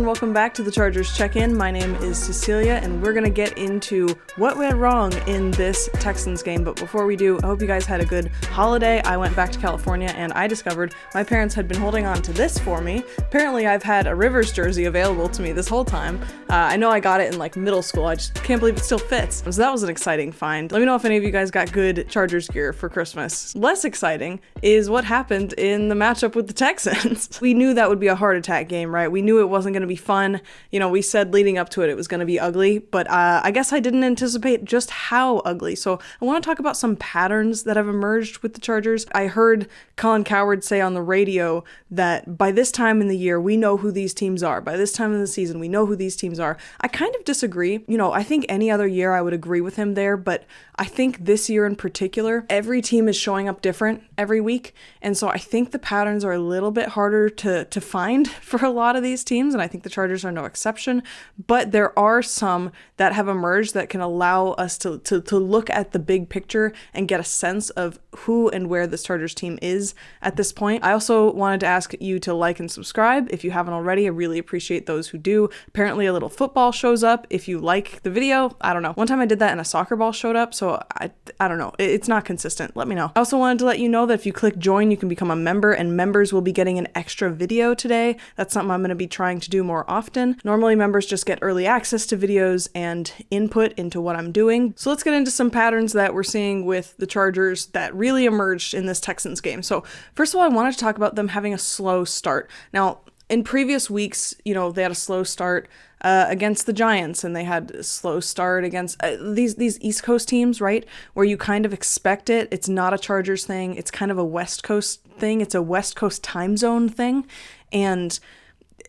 everyone, welcome back to the Chargers Check-In. My name is Cecilia, and we're going to get into what went wrong in this Texans game. But before we do, I hope you guys had a good holiday. I went back to California, and I discovered my parents had been holding on to this for me. Apparently, I've had a Rivers jersey available to me this whole time. I know I got it in middle school. I just can't believe it still fits. So that was an exciting find. Let me know if any of you guys got good Chargers gear for Christmas. Less exciting is what happened in the matchup with the Texans. We knew that would be a heart attack game, right? We knew it wasn't going to be fun. We said leading up to it was going to be ugly, but I guess I didn't anticipate just how ugly. So I want to talk about some patterns that have emerged with the Chargers. I heard Colin Cowherd say on the radio that by this time in the year, we know who these teams are. By this time in the season, we know who these teams are. I kind of disagree. I think any other year I would agree with him there, but I think this year in particular, every team is showing up different every week. And so I think the patterns are a little bit harder to find for a lot of these teams. And I think the Chargers are no exception. But there are some that have emerged that can allow us to look at the big picture and get a sense of who and where this Chargers team is at this point. I also wanted to ask you to like and subscribe if you haven't already. I really appreciate those who do. Apparently a little football shows up if you like the video. I don't know. One time I did that and a soccer ball showed up. So I don't know. It's not consistent. Let me know. I also wanted to let you know that if you click join, you can become a member, and members will be getting an extra video today. That's something I'm going to be trying to do more often. Normally members just get early access to videos and input into what I'm doing. So let's get into some patterns that we're seeing with the Chargers that really emerged in this Texans game. So first of all, I wanted to talk about them having a slow start. Now, in previous weeks, they had a slow start against the Giants, and they had a slow start against these East Coast teams, right? Where you kind of expect it. It's not a Chargers thing. It's kind of a West Coast thing. It's a West Coast time zone thing. And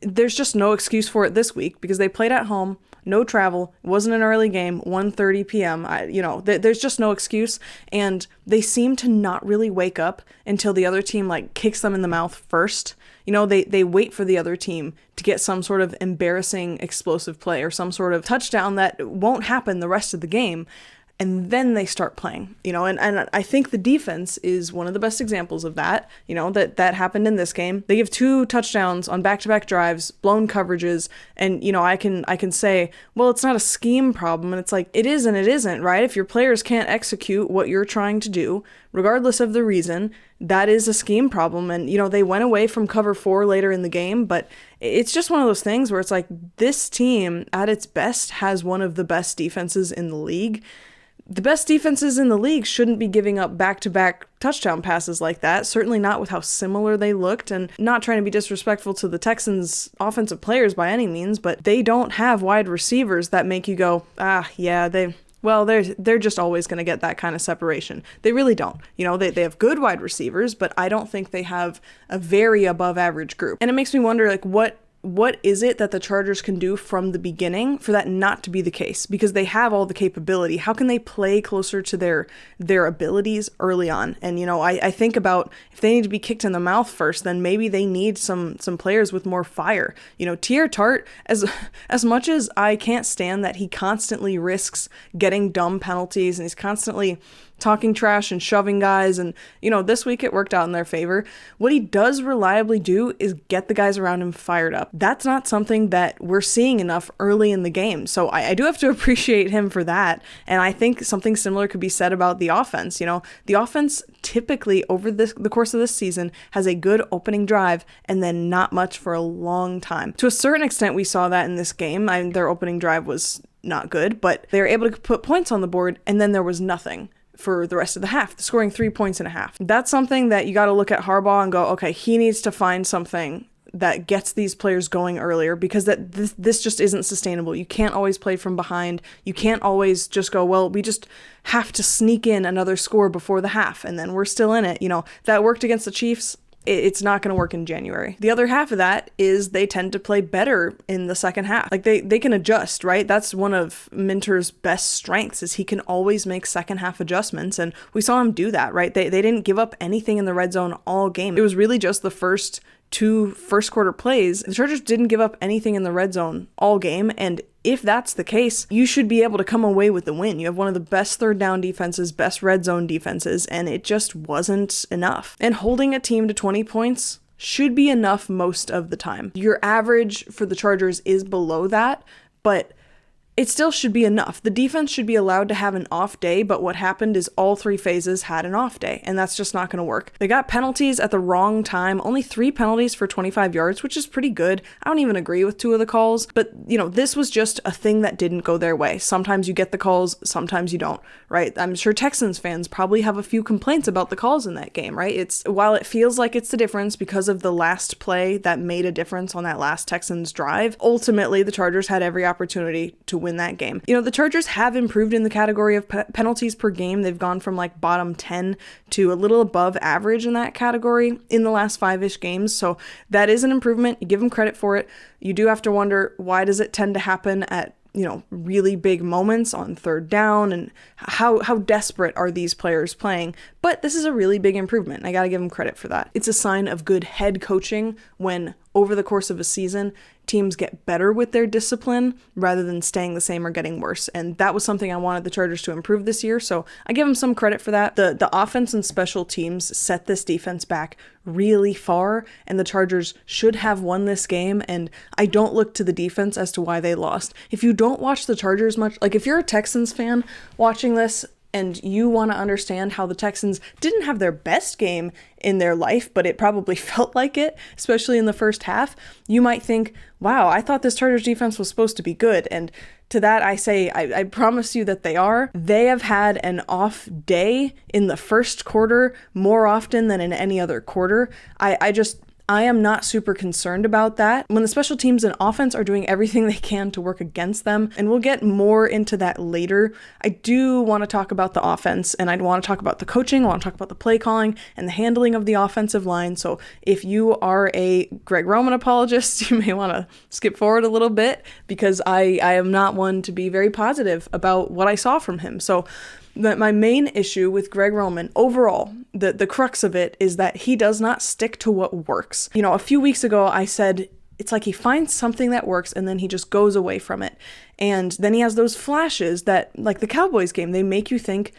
there's just no excuse for it this week because they played at home, no travel, it wasn't an early game, 1:30 p.m. There's just no excuse. And they seem to not really wake up until the other team kicks them in the mouth first. They wait for the other team to get some sort of embarrassing explosive play or some sort of touchdown that won't happen the rest of the game. And then they start playing, and I think the defense is one of the best examples of that, that happened in this game. They give 2 touchdowns on back-to-back drives, blown coverages, and, I can say, well, it's not a scheme problem. And it's it is and it isn't, right? If your players can't execute what you're trying to do, regardless of the reason, that is a scheme problem. And, they went away from cover 4 later in the game, but it's just one of those things where it's this team at its best has one of the best defenses in the league. The best defenses in the league shouldn't be giving up back-to-back touchdown passes like that, certainly not with how similar they looked, and not trying to be disrespectful to the Texans' offensive players by any means, but they don't have wide receivers that make you go, they're just always going to get that kind of separation. They really don't. They have good wide receivers, but I don't think they have a very above average group. And it makes me wonder, what is it that the Chargers can do from the beginning for that not to be the case? Because they have all the capability. How can they play closer to their abilities early on? And, I think about if they need to be kicked in the mouth first, then maybe they need some players with more fire. Teair Tart, as much as I can't stand that he constantly risks getting dumb penalties and he's constantly talking trash and shoving guys, and this week it worked out in their favor. What he does reliably do is get the guys around him fired up. That's not something that we're seeing enough early in the game, so I do have to appreciate him for that. And I think something similar could be said about the offense. The offense typically over the course of this season has a good opening drive and then not much for a long time. To a certain extent, we saw that in this game. Their opening drive was not good, but they were able to put points on the board, and then there was nothing for the rest of the half, scoring 3 points in a half. That's something that you got to look at Harbaugh and go, okay, he needs to find something that gets these players going earlier, because this just isn't sustainable. You can't always play from behind. You can't always just go, well, we just have to sneak in another score before the half, and then we're still in it. That worked against the Chiefs. It's not going to work in January. The other half of that is they tend to play better in the second half. They can adjust, right? That's one of Minter's best strengths, is he can always make second half adjustments. And we saw him do that, right? They didn't give up anything in the red zone all game. It was really just the first 2 first quarter plays. The Chargers didn't give up anything in the red zone all game. And if that's the case, you should be able to come away with the win. You have one of the best third down defenses, best red zone defenses, and it just wasn't enough. And holding a team to 20 points should be enough most of the time. Your average for the Chargers is below that, but it still should be enough. The defense should be allowed to have an off day, but what happened is all three phases had an off day, and that's just not going to work. They got penalties at the wrong time, only 3 penalties for 25 yards, which is pretty good. I don't even agree with 2 of the calls, but this was just a thing that didn't go their way. Sometimes you get the calls, sometimes you don't, right? I'm sure Texans fans probably have a few complaints about the calls in that game, right? While it feels like it's the difference because of the last play that made a difference on that last Texans drive, ultimately the Chargers had every opportunity to win that game. The Chargers have improved in the category of penalties per game. They've gone from like bottom 10 to a little above average in that category in the last 5-ish games. So that is an improvement. You give them credit for it. You do have to wonder, why does it tend to happen at really big moments on third down, and how desperate are these players playing? But this is a really big improvement. I got to give them credit for that. It's a sign of good head coaching when over the course of a season, teams get better with their discipline rather than staying the same or getting worse. And that was something I wanted the Chargers to improve this year. So I give them some credit for that. The offense and special teams set this defense back really far, and the Chargers should have won this game. And I don't look to the defense as to why they lost. If you don't watch the Chargers much, like if you're a Texans fan watching this, and you want to understand how the Texans didn't have their best game in their life, but it probably felt like it, especially in the first half, you might think, wow, I thought this Chargers defense was supposed to be good. And to that, I say, I promise you that they are. They have had an off day in the first quarter more often than in any other quarter. I am not super concerned about that. When the special teams and offense are doing everything they can to work against them, and we'll get more into that later, I do want to talk about the offense, and I want to talk about the coaching, I want to talk about the play calling, and the handling of the offensive line. So if you are a Greg Roman apologist, you may want to skip forward a little bit, because I am not one to be very positive about what I saw from him. So my main issue with Greg Roman overall, the crux of it, is that he does not stick to what works. A few weeks ago I said it's like he finds something that works and then he just goes away from it. And then he has those flashes that, like the Cowboys game, they make you think,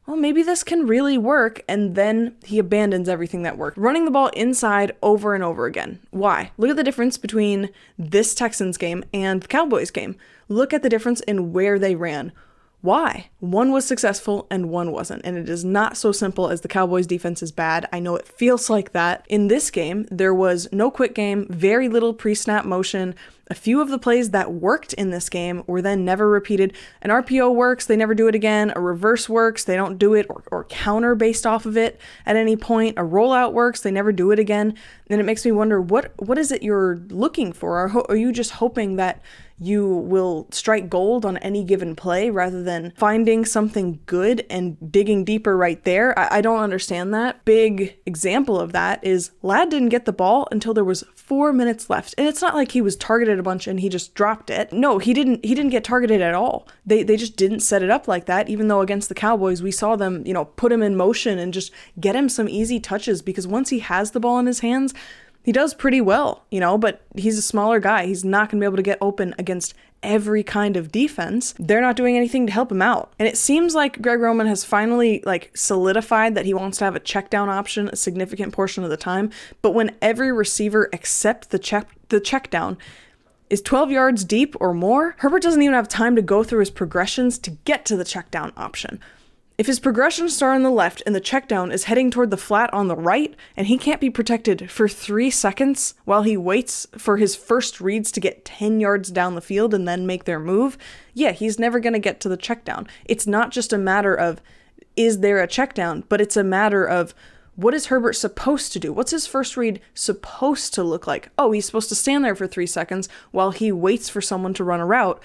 well, maybe this can really work, and then he abandons everything that worked. Running the ball inside over and over again. Why? Look at the difference between this Texans game and the Cowboys game. Look at the difference in where they ran. Why? One was successful and one wasn't, and it is not so simple as the Cowboys defense is bad. I know it feels like that. In this game, there was no quick game, very little pre-snap motion. A few of the plays that worked in this game were then never repeated. An RPO works, they never do it again. A reverse works, they don't do it or counter based off of it at any point. A rollout works, they never do it again. And it makes me wonder, what is it you're looking for? Are you just hoping that you will strike gold on any given play rather than finding something good and digging deeper right there? I don't understand that. Big example of that is Ladd didn't get the ball until there was 4 minutes left. And it's not like he was targeted a bunch and he just dropped it. No, he didn't get targeted at all. They just didn't set it up like that, even though against the Cowboys we saw them, put him in motion and just get him some easy touches, because once he has the ball in his hands, he does pretty well, but he's a smaller guy. He's not going to be able to get open against every kind of defense. They're not doing anything to help him out. And it seems like Greg Roman has finally solidified that he wants to have a check down option a significant portion of the time. But when every receiver except the check down is 12 yards deep or more, Herbert doesn't even have time to go through his progressions to get to the check down option. If his progressions start on the left and the check down is heading toward the flat on the right, and he can't be protected for 3 seconds while he waits for his first reads to get 10 yards down the field and then make their move, yeah, he's never going to get to the check down. It's not just a matter of, is there a check down, but it's a matter of, what is Herbert supposed to do? What's his first read supposed to look like? Oh, he's supposed to stand there for 3 seconds while he waits for someone to run a route.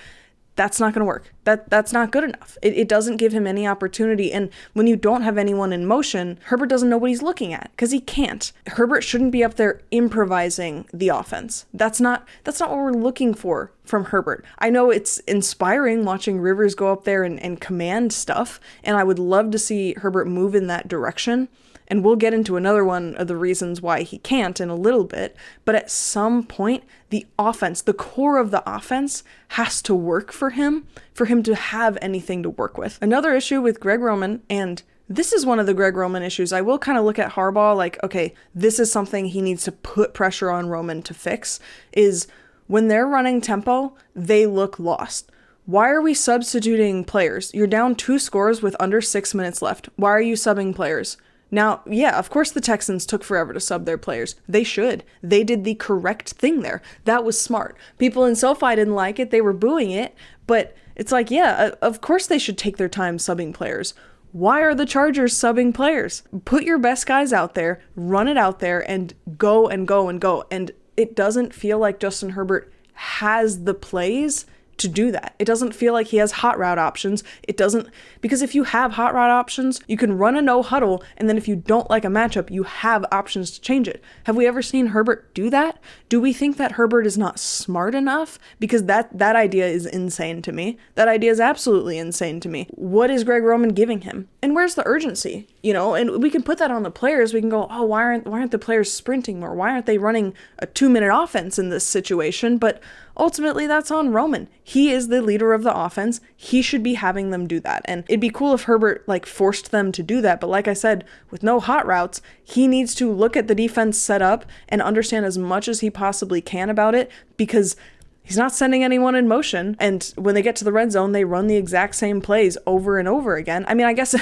That's not going to work. That's not good enough. It doesn't give him any opportunity. And when you don't have anyone in motion, Herbert doesn't know what he's looking at, because he can't. Herbert shouldn't be up there improvising the offense. That's not what we're looking for from Herbert. I know it's inspiring watching Rivers go up there and command stuff, and I would love to see Herbert move in that direction. And we'll get into another one of the reasons why he can't in a little bit. But at some point, the offense, the core of the offense, has to work for him to have anything to work with. Another issue with Greg Roman and This is one of the Greg Roman issues. I will kind of look at Harbaugh like, okay, this is something he needs to put pressure on Roman to fix, is when they're running tempo, they look lost. Why are we substituting players? You're down 2 scores with under 6 minutes left. Why are you subbing players? Now, yeah, of course the Texans took forever to sub their players. They should. They did the correct thing there. That was smart. People in SoFi didn't like it. They were booing it. But it's like, yeah, of course they should take their time subbing players. Why are the Chargers subbing players? Put your best guys out there, run it out there, and go and go and go. And it doesn't feel like Justin Herbert has the plays to do that. It doesn't feel like he has hot route options. It doesn't, because if you have hot route options, you can run a no huddle, and then if you don't like a matchup, you have options to change it. Have we ever seen Herbert do that? Do we think that Herbert is not smart enough? Because that idea is insane to me. That idea is absolutely insane to me. What is Greg Roman giving him? And where's the urgency? You know, and we can put that on the players. We can go, oh, why aren't the players sprinting more? Why aren't they running a 2-minute offense in this situation? But ultimately, that's on Roman. He is the leader of the offense. He should be having them do that. And it'd be cool if Herbert forced them to do that. But like I said, with no hot routes, he needs to look at the defense set up and understand as much as he possibly can about it, because he's not sending anyone in motion. And when they get to the red zone, they run the exact same plays over and over again. I mean, I guess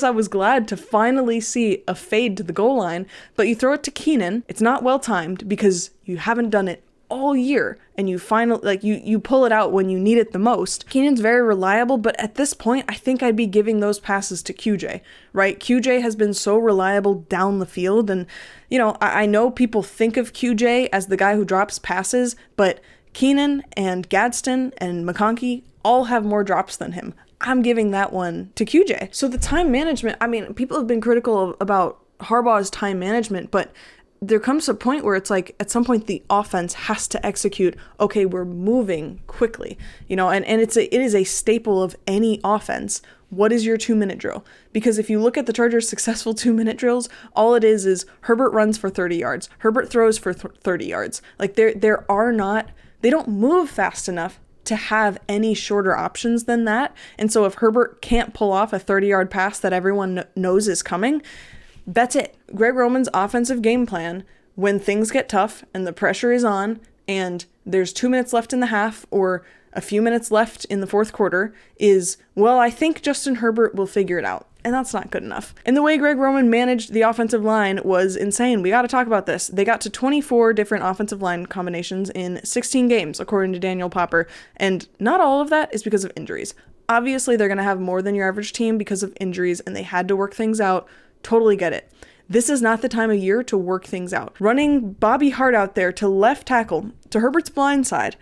I was glad to finally see a fade to the goal line, but you throw it to Keenan. It's not well timed because you haven't done it all year, and you finally you pull it out when you need it the most. Keenan's very reliable, but at this point I think I'd be giving those passes to QJ, right? QJ has been so reliable down the field, and you know, I know people think of QJ as the guy who drops passes, but Keenan and Gadsden and McConkey all have more drops than him. I'm giving that one to QJ. So the time management, I mean, people have been critical about Harbaugh's time management, but there comes a point where it's like, at some point the offense has to execute, okay, we're moving quickly, you know, and it is a staple of any offense. What is your 2-minute drill? Because if you look at the Chargers' successful 2-minute drills, all it is Herbert runs for 30 yards. Herbert throws for 30 yards. Like they don't move fast enough to have any shorter options than that. And so if Herbert can't pull off a 30-yard pass that everyone knows is coming, that's it. Greg Roman's offensive game plan, when things get tough and the pressure is on and there's 2 minutes left in the half or a few minutes left in the fourth quarter, is, well, I think Justin Herbert will figure it out. And that's not good enough. And the way Greg Roman managed the offensive line was insane. We got to talk about this. They got to 24 different offensive line combinations in 16 games, according to Daniel Popper. And not all of that is because of injuries. Obviously, they're going to have more than your average team because of injuries, and they had to work things out. Totally get it. This is not the time of year to work things out. Running Bobby Hart out there to left tackle, to Herbert's blind side,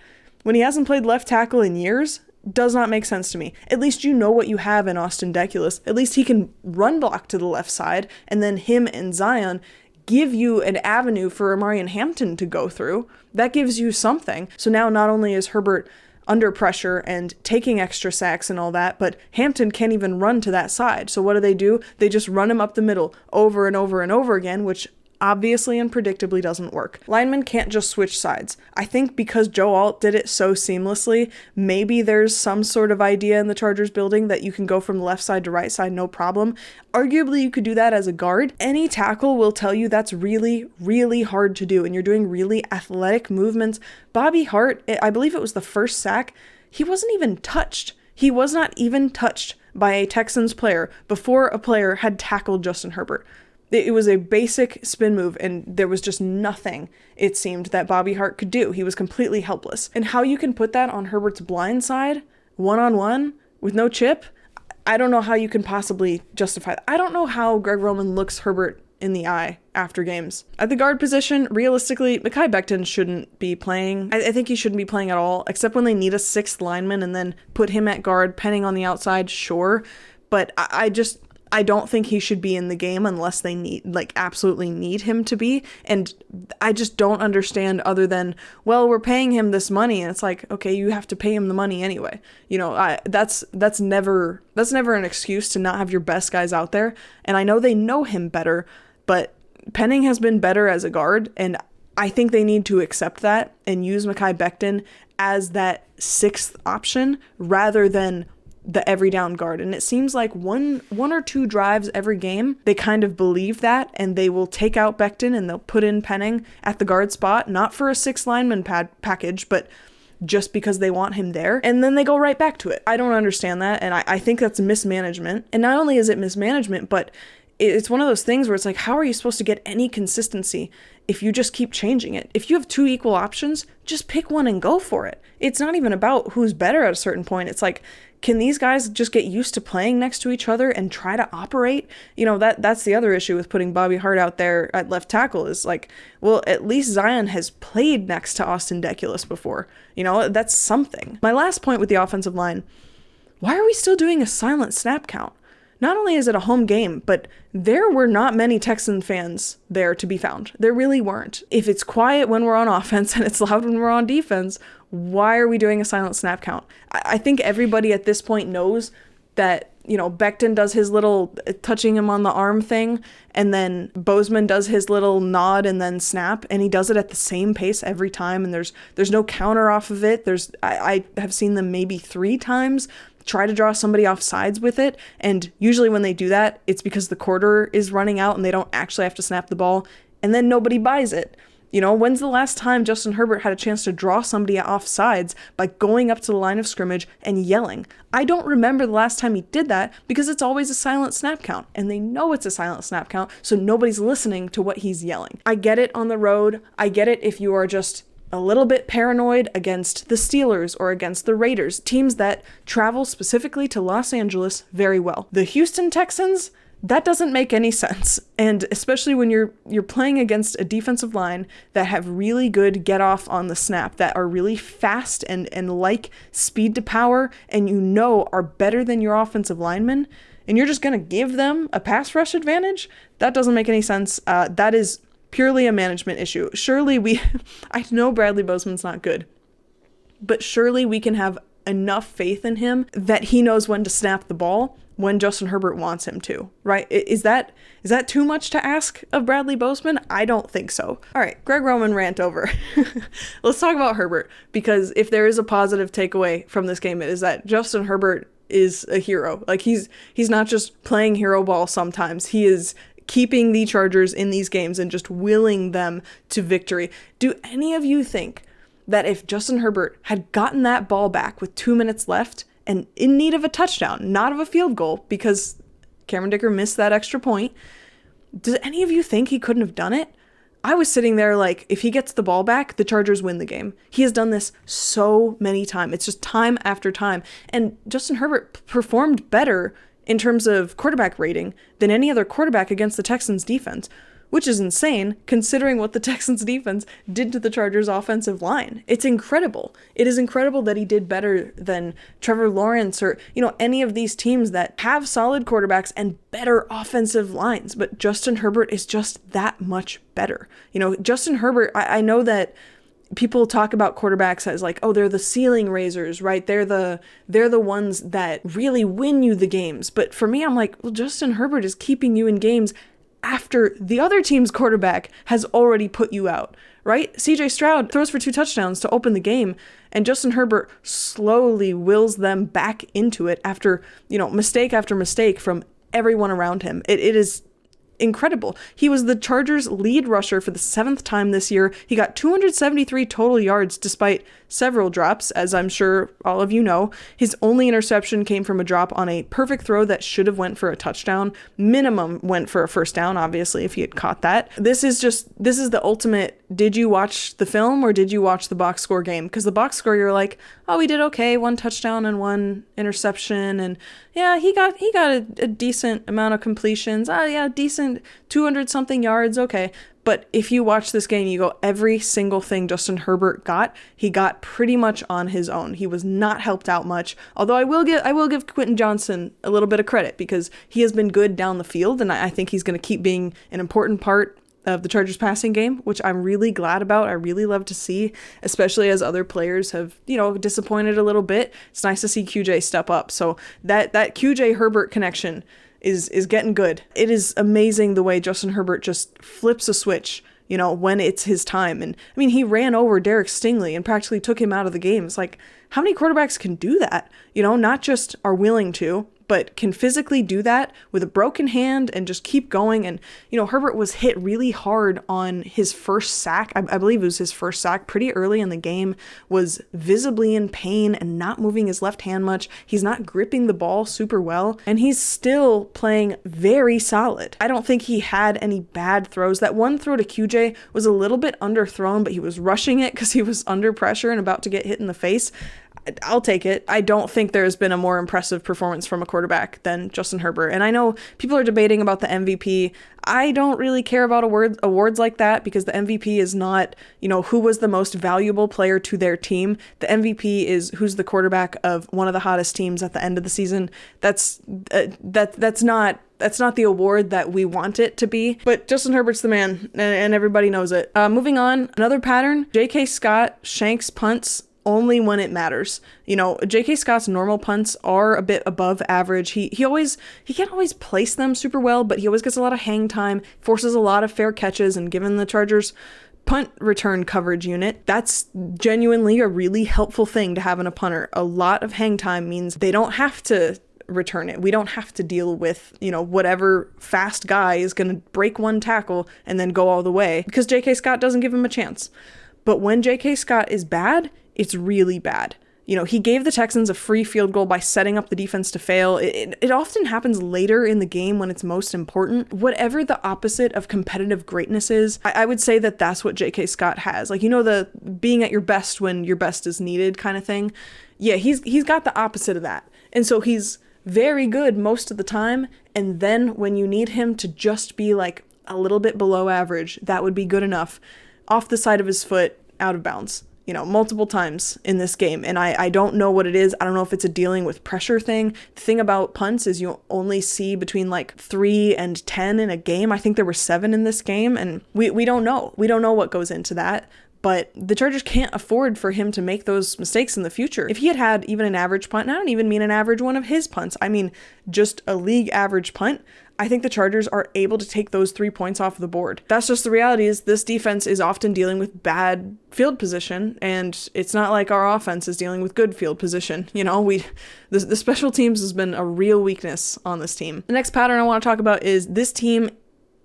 when he hasn't played left tackle in years, does not make sense to me. At least you know what you have in Austin Deculus. At least he can run block to the left side, and then him and Zion give you an avenue for Amari and Hampton to go through. That gives you something. So now not only is Herbert under pressure and taking extra sacks and all that, but Hampton can't even run to that side. So what do? They just run him up the middle over and over and over again, which obviously and predictably doesn't work. Linemen can't just switch sides. I think because Joe Alt did it so seamlessly, maybe there's some sort of idea in the Chargers building that you can go from left side to right side, no problem. Arguably, you could do that as a guard. Any tackle will tell you that's really, really hard to do, and you're doing really athletic movements. Bobby Hart, I believe it was the first sack, he wasn't even touched. He was not even touched by a Texans player before a player had tackled Justin Herbert. It was a basic spin move, and there was just nothing, it seemed, that Bobby Hart could do. He was completely helpless. And how you can put that on Herbert's blind side, one-on-one, with no chip, I don't know how you can possibly justify that. I don't know how Greg Roman looks Herbert in the eye after games. At the guard position, realistically, Mekhi Becton shouldn't be playing. I think he shouldn't be playing at all, except when they need a 6th lineman and then put him at guard, Penning on the outside, sure. But I don't think he should be in the game unless they absolutely need him to be. And I just don't understand, other than, well, we're paying him this money. And it's like, okay, you have to pay him the money anyway. You know, that's never an excuse to not have your best guys out there. And I know they know him better, but Penning has been better as a guard. And I think they need to accept that and use Mekhi Becton as that 6th option rather than the every down guard. And it seems like one or two drives every game, they kind of believe that, and they will take out Becton and they'll put in Penning at the guard spot, not for a 6 lineman package, but just because they want him there, and then they go right back to it. I don't understand that, and I think that's mismanagement. And not only is it mismanagement, but it's one of those things where it's like, how are you supposed to get any consistency if you just keep changing it? If you have 2 equal options, just pick one and go for it. It's not even about who's better at a certain point. It's like, can these guys just get used to playing next to each other and try to operate? You know, that's the other issue with putting Bobby Hart out there at left tackle is like, well, at least Zion has played next to Austin Deculus before. You know, that's something. My last point with the offensive line, why are we still doing a silent snap count? Not only is it a home game, but there were not many Texan fans there to be found. There really weren't. If it's quiet when we're on offense and it's loud when we're on defense, why are we doing a silent snap count? I think everybody at this point knows that, you know, Becton does his little touching him on the arm thing, and then Bozeman does his little nod and then snap, and he does it at the same pace every time, and there's no counter off of it. I have seen them maybe 3 times try to draw somebody off sides with it, and usually when they do that, it's because the quarter is running out and they don't actually have to snap the ball, and then nobody buys it. You know, when's the last time Justin Herbert had a chance to draw somebody off sides by going up to the line of scrimmage and yelling? I don't remember the last time he did that, because it's always a silent snap count, and they know it's a silent snap count, so nobody's listening to what he's yelling. I get it on the road. I get it if you are just a little bit paranoid against the Steelers or against the Raiders, teams that travel specifically to Los Angeles very well. The Houston Texans, that doesn't make any sense. And especially when you're playing against a defensive line that have really good get off on the snap, that are really fast and like speed to power, and you know are better than your offensive linemen, and you're just going to give them a pass rush advantage? That doesn't make any sense. That is purely a management issue. Surely I know Bradley Bozeman's not good, but surely we can have enough faith in him that he knows when to snap the ball when Justin Herbert wants him to, right? Is that too much to ask of Bradley Bozeman? I don't think so. All right, Greg Roman rant over. Let's talk about Herbert, because if there is a positive takeaway from this game, it is that Justin Herbert is a hero. Like, he's not just playing hero ball sometimes. He is keeping the Chargers in these games and just willing them to victory. Do any of you think that if Justin Herbert had gotten that ball back with 2 minutes left and in need of a touchdown, not of a field goal, because Cameron Dicker missed that extra point, does any of you think he couldn't have done it? I was sitting there like, if he gets the ball back, the Chargers win the game. He has done this so many times. It's just time after time. And Justin Herbert performed better in terms of quarterback rating than any other quarterback against the Texans defense, which is insane considering what the Texans defense did to the Chargers offensive line. It's incredible. It is incredible that he did better than Trevor Lawrence or, you know, any of these teams that have solid quarterbacks and better offensive lines. But Justin Herbert is just that much better. You know, Justin Herbert, I know that people talk about quarterbacks as like, oh, they're the ceiling raisers, right? They're the ones that really win you the games. But for me, I'm like, well, Justin Herbert is keeping you in games after the other team's quarterback has already put you out, right? CJ Stroud throws for 2 touchdowns to open the game, and Justin Herbert slowly wills them back into it after, you know, mistake after mistake from everyone around him. It is incredible. He was the Chargers' lead rusher for the 7th time this year. He got 273 total yards despite several drops, as I'm sure all of you know. His only interception came from a drop on a perfect throw that should have went for a touchdown. Minimum went for a first down, obviously, if he had caught that. This is the ultimate, did you watch the film or did you watch the box score game? Because the box score, you're like, oh, we did okay, 1 touchdown and 1 interception, and yeah, he got a decent amount of completions. Oh yeah, decent 200 something yards, okay. But if you watch this game, you go, every single thing Justin Herbert got, he got pretty much on his own. He was not helped out much. Although I will give Quentin Johnson a little bit of credit, because he has been good down the field, and I think he's going to keep being an important part of the Chargers passing game, which I'm really glad about. I really love to see, especially as other players have, you know, disappointed a little bit. It's nice to see QJ step up. So that QJ Herbert connection is getting good. It is amazing the way Justin Herbert just flips a switch, when it's his time. And I mean, he ran over Derek Stingley and practically took him out of the game. It's like, how many quarterbacks can do that? Not just are willing to, but can physically do that with a broken hand and just keep going. And, Herbert was hit really hard on his first sack. I believe it was his first sack pretty early in the game, was visibly in pain and not moving his left hand much. He's not gripping the ball super well, and he's still playing very solid. I don't think he had any bad throws. That one throw to QJ was a little bit underthrown, but he was rushing it because he was under pressure and about to get hit in the face. I'll take it. I don't think there's been a more impressive performance from a quarterback than Justin Herbert. And I know people are debating about the MVP. I don't really care about awards like that, because the MVP is not, who was the most valuable player to their team. The MVP is who's the quarterback of one of the hottest teams at the end of the season. That's not the award that we want it to be, but Justin Herbert's the man, and everybody knows it. Moving on, another pattern, J.K. Scott shanks punts only when it matters. J.K. Scott's normal punts are a bit above average. He can't always place them super well, but he always gets a lot of hang time, forces a lot of fair catches, and given the Chargers' punt return coverage unit, that's genuinely a really helpful thing to have in a punter. A lot of hang time means they don't have to return it. We don't have to deal with, whatever fast guy is going to break one tackle and then go all the way, because J.K. Scott doesn't give him a chance. But when J.K. Scott is bad, it's really bad. He gave the Texans a free field goal by setting up the defense to fail. It often happens later in the game when it's most important. Whatever the opposite of competitive greatness is, I would say that that's what J.K. Scott has. The being at your best when your best is needed kind of thing. Yeah, he's got the opposite of that. And so he's very good most of the time. And then when you need him to just be like a little bit below average, that would be good enough. Off the side of his foot, out of bounds. Multiple times in this game. And I don't know what it is. I don't know if it's a dealing with pressure thing. The thing about punts is you only see between 3 and 10 in a game. I think there were 7 in this game, and we don't know. We don't know what goes into that. But the Chargers can't afford for him to make those mistakes in the future. If he had even an average punt, and I don't even mean an average one of his punts, I mean just a league average punt, I think the Chargers are able to take those 3 points off the board. That's just the reality. Is this defense is often dealing with bad field position, and it's not like our offense is dealing with good field position. The special teams has been a real weakness on this team. The next pattern I want to talk about is this team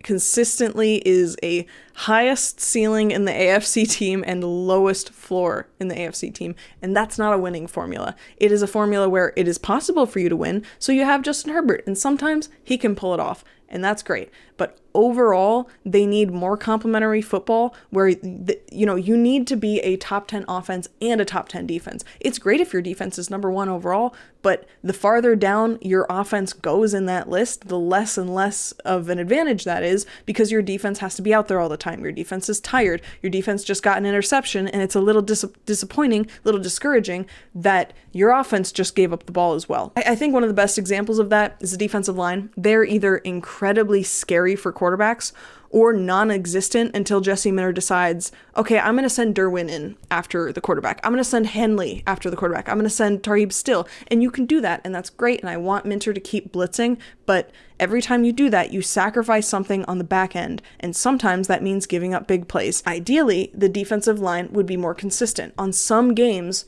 consistently is a highest ceiling in the AFC team and lowest floor in the AFC team. And that's not a winning formula. It is a formula where it is possible for you to win. So you have Justin Herbert, and sometimes he can pull it off, and that's great. But overall, they need more complementary football where, you need to be a top 10 offense and a top 10 defense. It's great if your defense is number 1 overall, but the farther down your offense goes in that list, the less and less of an advantage that is, because your defense has to be out there all the time. Your defense is tired. Your defense just got an interception, and it's a little disappointing, a little discouraging that your offense just gave up the ball as well. I think one of the best examples of that is the defensive line. They're either incredibly scary for quarterbacks or non-existent until Jesse Minter decides, okay, I'm going to send Derwin in after the quarterback. I'm going to send Henley after the quarterback. I'm going to send Tarheeb Still. And you can do that, and that's great, and I want Minter to keep blitzing, but every time you do that, you sacrifice something on the back end, and sometimes that means giving up big plays. Ideally, the defensive line would be more consistent. On some games,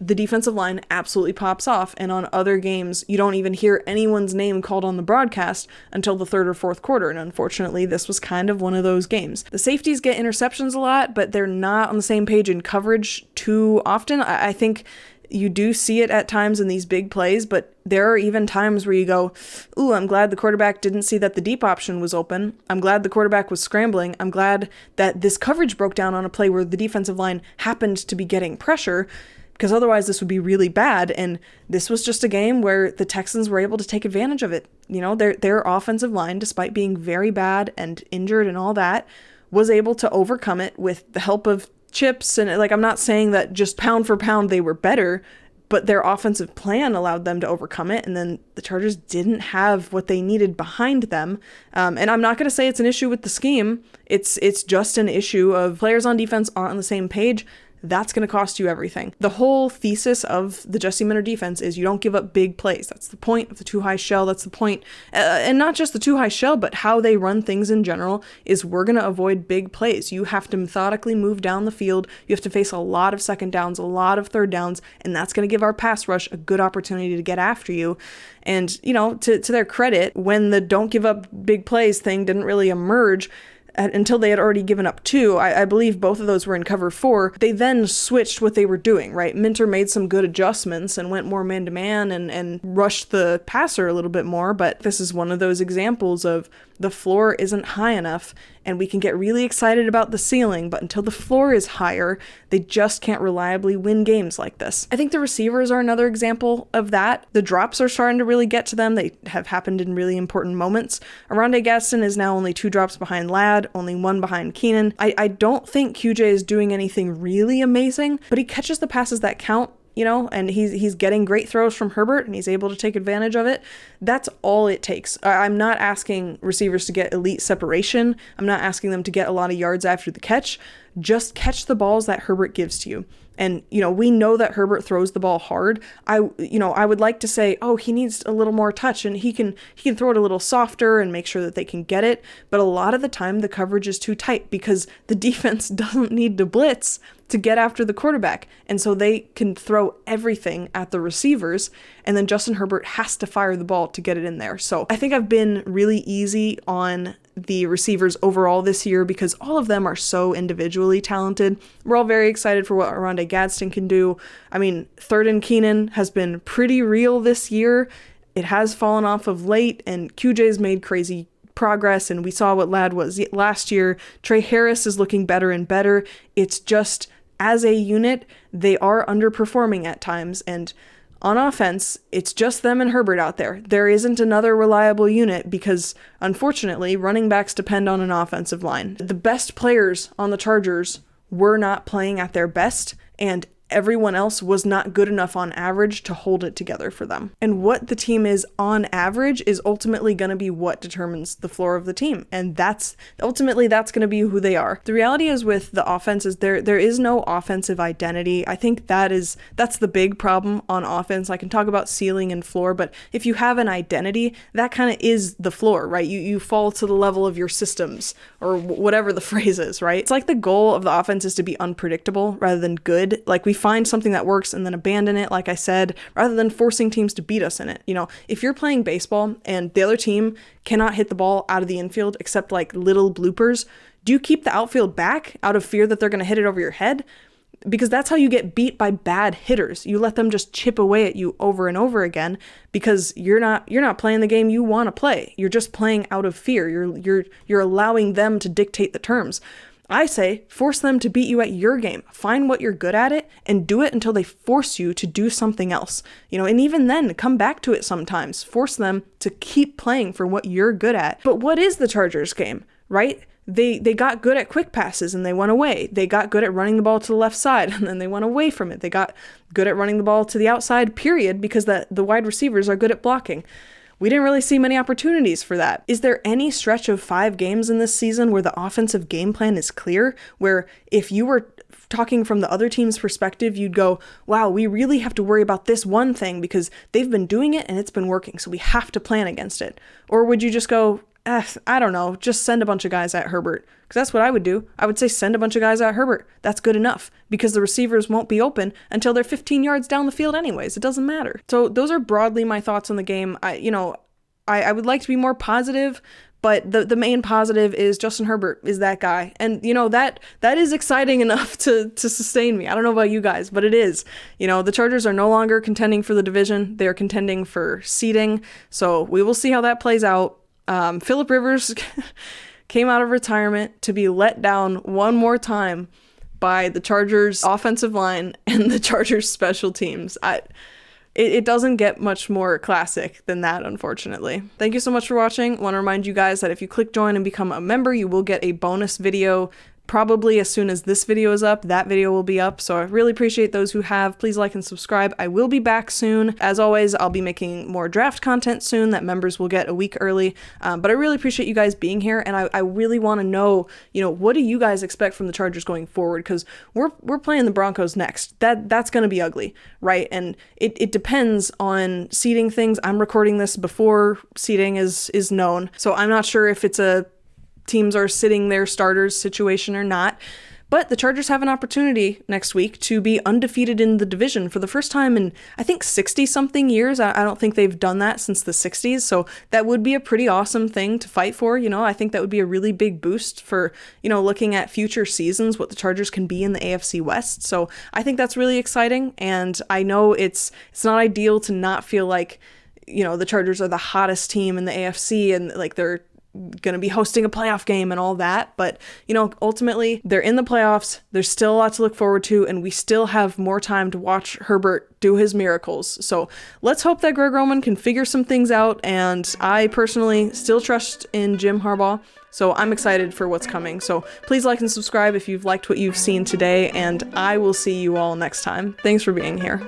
the defensive line absolutely pops off, and on other games, you don't even hear anyone's name called on the broadcast until the 3rd or 4th quarter, and unfortunately, this was kind of one of those games. The safeties get interceptions a lot, but they're not on the same page in coverage too often. I think you do see it at times in these big plays, but there are even times where you go, ooh, I'm glad the quarterback didn't see that the deep option was open. I'm glad the quarterback was scrambling. I'm glad that this coverage broke down on a play where the defensive line happened to be getting pressure, because otherwise this would be really bad. And this was just a game where the Texans were able to take advantage of it. Their offensive line, despite being very bad and injured and all that, was able to overcome it with the help of chips. And I'm not saying that just pound for pound they were better, but their offensive plan allowed them to overcome it. And then the Chargers didn't have what they needed behind them. And I'm not going to say it's an issue with the scheme. It's just an issue of players on defense aren't on the same page. that's going to cost you everything. The whole thesis of the Jesse Minter defense is you don't give up big plays. That's the point of the too high shell. That's the point. And not just the too high shell, but how they run things in general is we're going to avoid big plays. You have to methodically move down the field. You have to face a lot of second downs, a lot of third downs, and that's going to give our pass rush a good opportunity to get after you. And, you know, to their credit, when the don't give up big plays thing didn't really emerge, until they had already given up 2, I believe both of those were in cover 4, they then switched what they were doing, right? Minter made some good adjustments and went more man-to-man and rushed the passer a little bit more, but this is one of those examples of the floor isn't high enough, and we can get really excited about the ceiling, but until the floor is higher, they just can't reliably win games like this. I think the receivers are another example of that. The drops are starting to really get to them. They have happened in really important moments. Oronde Gadsden is now only 2 drops behind Ladd, only 1 behind Keenan. I don't think QJ is doing anything really amazing, but he catches the passes that count, you know, and he's getting great throws from Herbert, and he's able to take advantage of it. That's all it takes. I'm not asking receivers to get elite separation. I'm not asking them to get a lot of yards after the catch. Just catch the balls that Herbert gives to you. And, you know, we know that Herbert throws the ball hard. I would like to say, oh, he needs a little more touch and he can throw it a little softer and make sure that they can get it. But a lot of the time the coverage is too tight because the defense doesn't need to blitz to get after the quarterback. And so they can throw everything at the receivers, and then Justin Herbert has to fire the ball to get it in there. So I think I've been really easy on the receivers overall this year because all of them are so individually talented. We're all very excited for what Oronde Gadsden can do. I mean, 3rd and Keenan has been pretty real this year. It has fallen off of late, and QJ's made crazy progress, and we saw what Ladd was last year. Trey Harris is looking better and better. It's just, as a unit, they are underperforming at times, and on offense, it's just them and Herbert out there. There isn't another reliable unit because, unfortunately, running backs depend on an offensive line. The best players on the Chargers were not playing at their best, and everyone else was not good enough on average to hold it together for them. And what the team is on average is ultimately going to be what determines the floor of the team. And that's going to be who they are. The reality is with the offense is there is no offensive identity. I think that's the big problem on offense. I can talk about ceiling and floor, but if you have an identity, that kind of is the floor, right? You fall to the level of your systems or whatever the phrase is, right? It's like the goal of the offense is to be unpredictable rather than good. Like we find something that works and then abandon it, like I said, rather than forcing teams to beat us in it. You know, if you're playing baseball and the other team cannot hit the ball out of the infield except like little bloopers, do you keep the outfield back out of fear that they're going to hit it over your head? Because that's how you get beat by bad hitters. You let them just chip away at you over and over again because you're not playing the game you want to play. You're just playing out of fear. You're allowing them to dictate the terms. I say, force them to beat you at your game. Find what you're good at it and do it until they force you to do something else. You know, and even then, come back to it sometimes. Force them to keep playing for what you're good at. But what is the Chargers game, right? They got good at quick passes and they went away. They got good at running the ball to the left side and then they went away from it. They got good at running the ball to the outside, period, because the wide receivers are good at blocking. We didn't really see many opportunities for that. Is there any stretch of 5 games in this season where the offensive game plan is clear, where if you were talking from the other team's perspective, you'd go, wow, we really have to worry about this one thing because they've been doing it and it's been working, so we have to plan against it? Or would you just go, I don't know, just send a bunch of guys at Herbert? Because that's what I would do. I would say send a bunch of guys at Herbert. That's good enough because the receivers won't be open until they're 15 yards down the field anyways. It doesn't matter. So those are broadly my thoughts on the game. I would like to be more positive, but the main positive is Justin Herbert is that guy. And, you know, that is exciting enough to sustain me. I don't know about you guys, but it is. You know, the Chargers are no longer contending for the division. They are contending for seeding. So we will see how that plays out. Phillip Rivers came out of retirement to be let down one more time by the Chargers offensive line and the Chargers special teams. It doesn't get much more classic than that, unfortunately. Thank you so much for watching. I want to remind you guys that if you click join and become a member, you will get a bonus video probably as soon as this video is up, that video will be up. So I really appreciate those who have. Please like and subscribe. I will be back soon. As always, I'll be making more draft content soon that members will get a week early. But I really appreciate you guys being here, and I really want to know, what do you guys expect from the Chargers going forward? Because we're playing the Broncos next. That's going to be ugly, right? And it depends on seeding things. I'm recording this before seeding is known, so I'm not sure if it's a teams are sitting their starters situation or not. But the Chargers have an opportunity next week to be undefeated in the division for the first time in, I think, 60-something years. I don't think they've done that since the 60s, so that would be a pretty awesome thing to fight for. I think that would be a really big boost for, looking at future seasons, what the Chargers can be in the AFC West. So I think that's really exciting, and I know it's not ideal to not feel like, the Chargers are the hottest team in the AFC and like they're going to be hosting a playoff game and all that, but ultimately they're in the playoffs. There's still a lot to look forward to, and we still have more time to watch Herbert do his miracles. So let's hope that Greg Roman can figure some things out, and I personally still trust in Jim Harbaugh, so I'm excited for what's coming. So please like and subscribe if you've liked what you've seen today, and I will see you all next time. Thanks for being here.